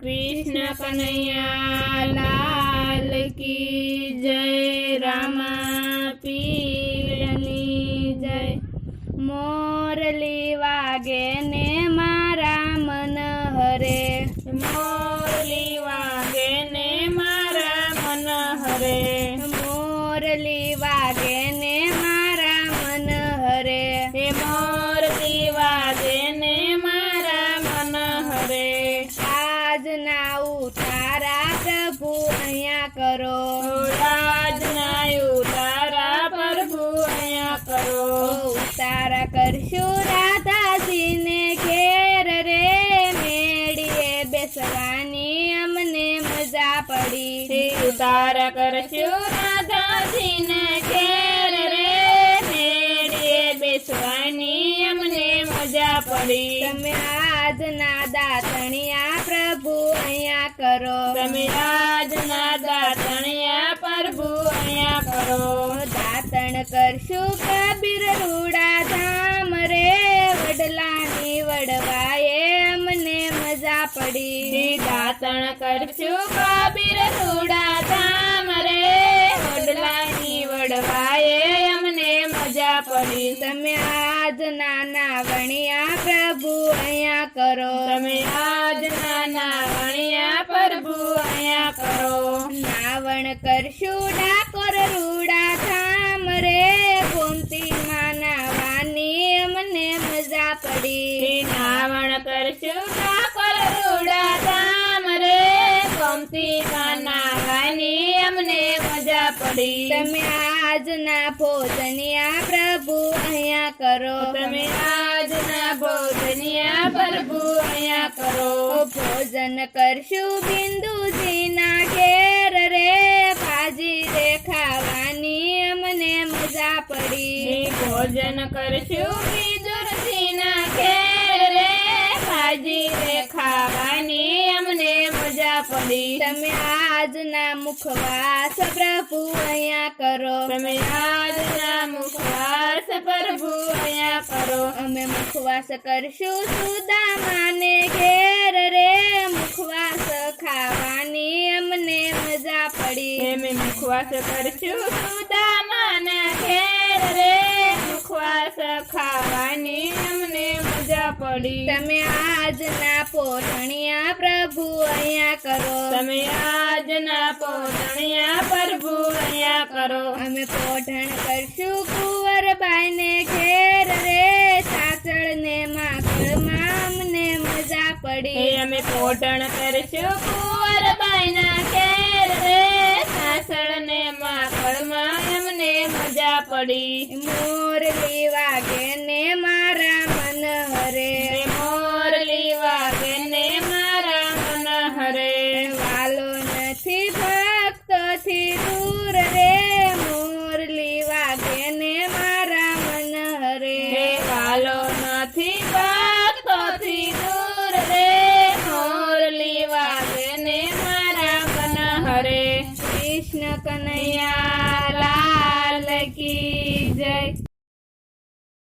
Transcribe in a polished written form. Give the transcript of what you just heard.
कृष्ण कन्हैया लाल की जय। रामा पीરની जय। मोरली वागे ने मारा मन हरे, मोरली वागे ने मारा मन हरे, मोरली वागे ने मारा मन हरे, हे मोरली वागे ने मारा मन हरे। आज ना उतारा प्रभु अहिया करो, आज ना उतारा प्रभु अहिया करो। उतारा करशु राधाजी ने घेर रे, मेड़िए बेसवानी अमने मजा पड़ी। उतारा करशु राधाजी ने घेर रे, मेड़िए बेसवानी अमने मजा पड़ी। तमे आज ना दातणिया प्रभु अहिया करो, तमे आज ना दातणिया प्रभु अहिया करो। दातण करशु कबीर रूड़ा धाम रे, वडलानी वडवाए अमने मजा पड़ी। दातण करशु कबीर रूड़ा धाम रे, वडलानी वडवाए अमने मजा पड़ी। तमे आज नाना वणिया प्रभु अहिया करो, तमे आज नाना वणिया प्रभु अहिया करो। नावण करशु डाकोर रूड़ा धाम रे, गोमती माना वानी अमने मजा पड़ी। नावण करशु डाकोर रूड़ा धाम रे, गोमती माना वानी अमने मजा पड़ी। तमे आज ना भोजनिया प्रभु अहिया करो, तमे आज ना भोजनिया प्रभु अहिया करो। भोजन करशु बिंदुजी ना घेर रे, भाजी रे खावानी अमने मजा पड़ी। भोजन करशु बिंदुजी ना घेर रे, भाजी रे खावानी अमने मजा पड़ी। तमे आज ना मुखवास प्रभु अहिया करो, तमे आज ना मुखवास प्रभु अहिया करो। अमे मुखवास करशु सुदामाने घेर रे, मुखवास खावानी अमने मजा पड़ी। अमे मुखवास करशु सुदामाने घेर रे, मुखवास खावानी अमने मजा पड़ी। तमे आज ना पोषणिया प्रभु अहिया करो, तमे आज ना पोषणिया प्रभु अहिया करो। अमे पोषण करशु कुंवरबाई ने घेर रे, सासळ ने माकड़ मां अमने मजा पड़ी। अमे पोषण करशु कुंवरबाई ना घेर रे, सासळ ने माकड़ मां अमने मजा पड़ी। मोर